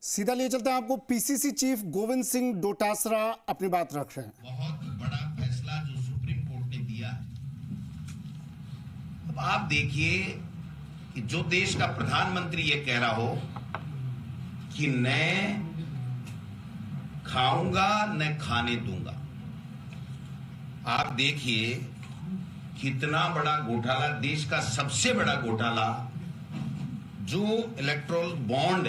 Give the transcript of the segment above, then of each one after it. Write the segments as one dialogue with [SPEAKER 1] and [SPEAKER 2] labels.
[SPEAKER 1] सीधा लिए चलते हैं आपको। पीसीसी चीफ गोविंद सिंह डोटासरा अपनी बात रख रहे हैं।
[SPEAKER 2] बहुत बड़ा फैसला जो सुप्रीम कोर्ट ने दिया है। अब आप देखिए कि जो देश का प्रधानमंत्री ये कह रहा हो कि न खाऊंगा न खाने दूंगा, आप देखिए कितना बड़ा घोटाला, देश का सबसे बड़ा घोटाला जो इलेक्ट्रोल बॉन्ड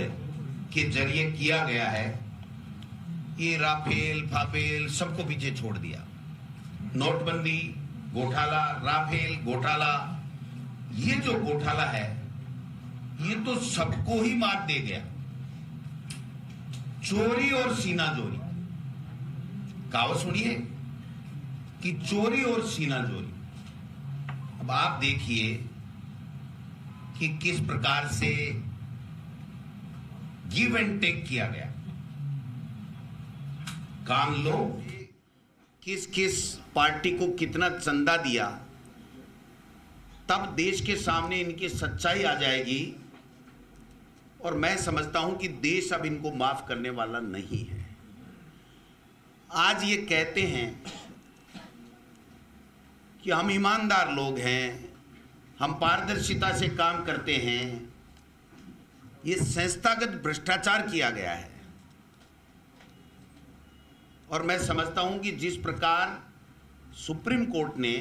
[SPEAKER 2] के जरिए किया गया है, ये राफेल फाफेल सबको पीछे छोड़ दिया। नोटबंदी घोटाला, राफेल घोटाला, ये जो घोटाला है ये तो सबको ही मात दे गया। चोरी और सीना जोरी, कहावत सुनिए कि चोरी और सीना जोरी। अब आप देखिए कि किस प्रकार से गिव एंड टेक किया गया। काम लो, किस किस पार्टी को कितना चंदा दिया, तब देश के सामने इनकी सच्चाई आ जाएगी। और मैं समझता हूं कि देश अब इनको माफ करने वाला नहीं है। आज ये कहते हैं कि हम ईमानदार लोग हैं, हम पारदर्शिता से काम करते हैं। ये संस्थागत भ्रष्टाचार किया गया है। और मैं समझता हूं कि जिस प्रकार सुप्रीम कोर्ट ने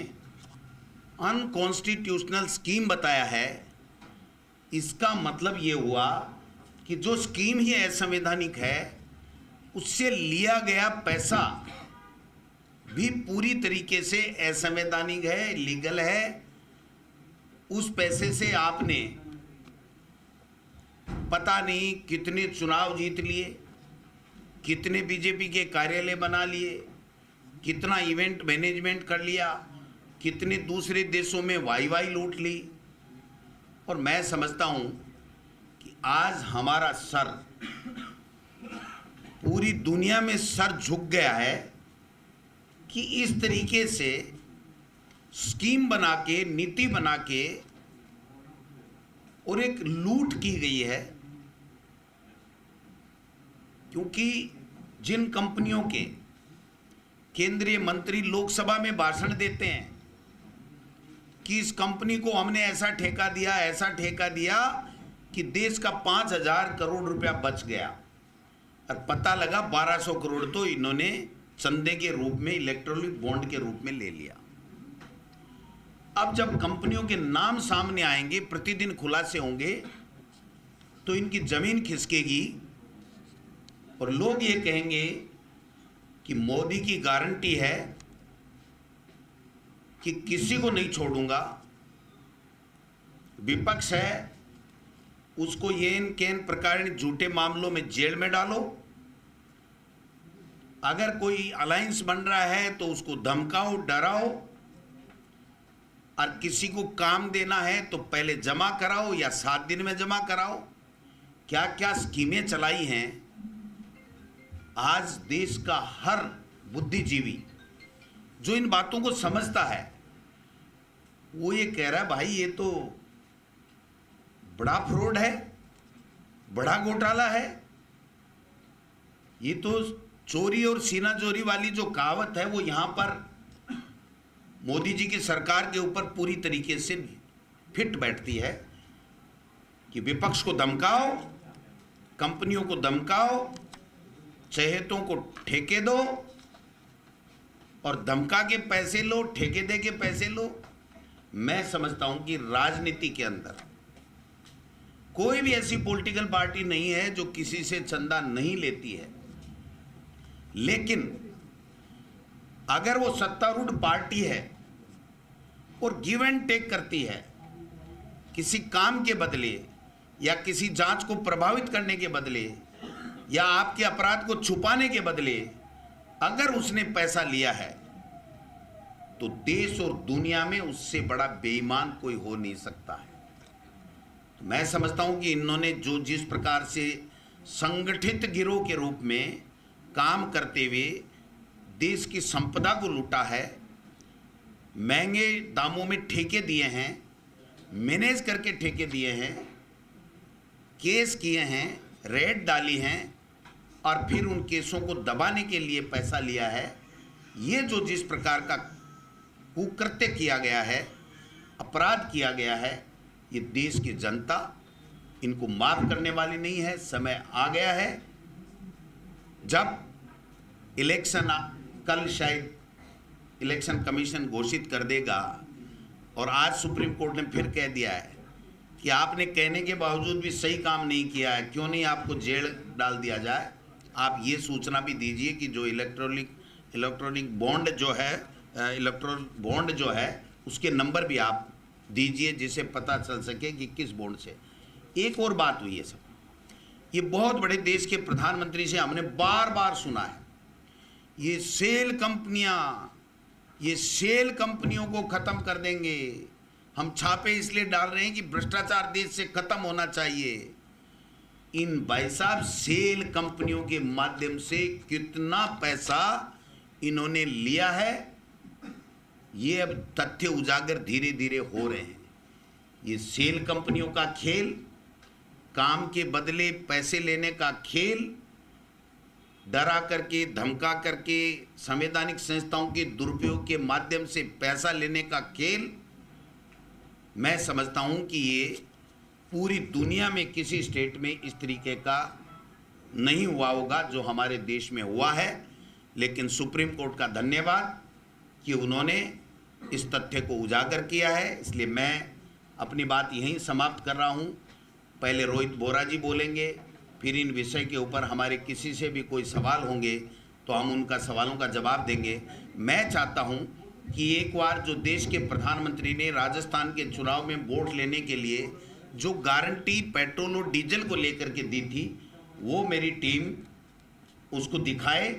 [SPEAKER 2] अनकॉन्स्टिट्यूशनल स्कीम बताया है, इसका मतलब ये हुआ कि जो स्कीम ही असंवैधानिक है, उससे लिया गया पैसा भी पूरी तरीके से असंवैधानिक है, इलीगल है। उस पैसे से आपने पता नहीं कितने चुनाव जीत लिए, कितने बीजेपी के कार्यालय बना लिए, कितना इवेंट मैनेजमेंट कर लिया, कितने दूसरे देशों में वाई लूट ली। और मैं समझता हूं कि आज हमारा सर, पूरी दुनिया में सर झुक गया है कि इस तरीके से स्कीम बना के, नीति बना के और एक लूट की गई है। क्योंकि जिन कंपनियों के केंद्रीय मंत्री लोकसभा में भाषण देते हैं कि इस कंपनी को हमने ऐसा ठेका दिया, ऐसा ठेका दिया कि देश का 5,000 करोड़ रुपया बच गया, और पता लगा 1,200 करोड़ तो इन्होंने चंदे के रूप में, इलेक्ट्रॉनिक बॉन्ड के रूप में ले लिया। अब जब कंपनियों के नाम सामने आएंगे, प्रतिदिन खुलासे होंगे, तो इनकी जमीन खिसकेगी और लोग ये कहेंगे कि मोदी की गारंटी है कि किसी को नहीं छोड़ूंगा। विपक्ष है, उसको येन केन प्रकार झूठे मामलों में जेल में डालो। अगर कोई अलायंस बन रहा है तो उसको धमकाओ, डराओ, और किसी को काम देना है तो पहले जमा कराओ या 7 दिन में जमा कराओ। क्या क्या स्कीमें चलाई हैं। आज देश का हर बुद्धिजीवी जो इन बातों को समझता है, वो ये कह रहा है भाई ये तो बड़ा फ्रॉड है, बड़ा घोटाला है। ये तो चोरी और सीना चोरी वाली जो कहावत है वो यहां पर मोदी जी की सरकार के ऊपर पूरी तरीके से फिट बैठती है कि विपक्ष को धमकाओ, कंपनियों को धमकाओ, चहेतों को ठेके दो और धमका के पैसे लो, ठेके दे के पैसे लो। मैं समझता हूं कि राजनीति के अंदर कोई भी ऐसी पॉलिटिकल पार्टी नहीं है जो किसी से चंदा नहीं लेती है। लेकिन अगर वो सत्तारूढ़ पार्टी है और गिव एंड टेक करती है, किसी काम के बदले या किसी जांच को प्रभावित करने के बदले या आपके अपराध को छुपाने के बदले अगर उसने पैसा लिया है, तो देश और दुनिया में उससे बड़ा बेईमान कोई हो नहीं सकता है। तो मैं समझता हूं कि इन्होंने जो जिस प्रकार से संगठित गिरोह के रूप में काम करते हुए देश की संपदा को लूटा है, महंगे दामों में ठेके दिए हैं, मैनेज करके ठेके दिए हैं, केस किए हैं, रेड डाली हैं और फिर उन केसों को दबाने के लिए पैसा लिया है। ये जो जिस प्रकार का कुकृत्य किया गया है, अपराध किया गया है, ये देश की जनता इनको माफ करने वाली नहीं है। समय आ गया है जब इलेक्शन कल शायद इलेक्शन कमीशन घोषित कर देगा, और आज सुप्रीम कोर्ट ने फिर कह दिया है कि आपने कहने के बावजूद भी सही काम नहीं किया है, क्यों नहीं आपको जेल डाल दिया जाए। आप ये सूचना भी दीजिए कि जो इलेक्ट्रॉनिक बॉन्ड जो है, इलेक्ट्रॉनिक बॉन्ड जो है उसके नंबर भी आप दीजिए, जिससे पता चल सके कि किस बॉन्ड से। एक और बात हुई है सब, ये बहुत बड़े देश के प्रधानमंत्री से हमने बार बार सुना है, ये सेल कंपनियों को खत्म कर देंगे। हम छापे इसलिए डाल रहे हैं कि भ्रष्टाचार देश से खत्म होना चाहिए। इन भाई साहब सेल कंपनियों के माध्यम से कितना पैसा इन्होंने लिया है, ये अब तथ्य उजागर धीरे धीरे हो रहे हैं। ये सेल कंपनियों का खेल, काम के बदले पैसे लेने का खेल, डरा करके धमका करके संवैधानिक संस्थाओं के दुरुपयोग के माध्यम से पैसा लेने का खेल, मैं समझता हूं कि ये पूरी दुनिया में किसी स्टेट में इस तरीके का नहीं हुआ होगा जो हमारे देश में हुआ है। लेकिन सुप्रीम कोर्ट का धन्यवाद कि उन्होंने इस तथ्य को उजागर किया है। इसलिए मैं अपनी बात यहीं समाप्त कर रहा हूं। पहले रोहित बोरा जी बोलेंगे, फिर इन विषय के ऊपर हमारे किसी से भी कोई सवाल होंगे तो हम उनका सवालों का जवाब देंगे। मैं चाहता हूं कि एक बार जो देश के प्रधानमंत्री ने राजस्थान के चुनाव में वोट लेने के लिए जो गारंटी पेट्रोल और डीजल को लेकर के दी थी, वो मेरी टीम उसको दिखाए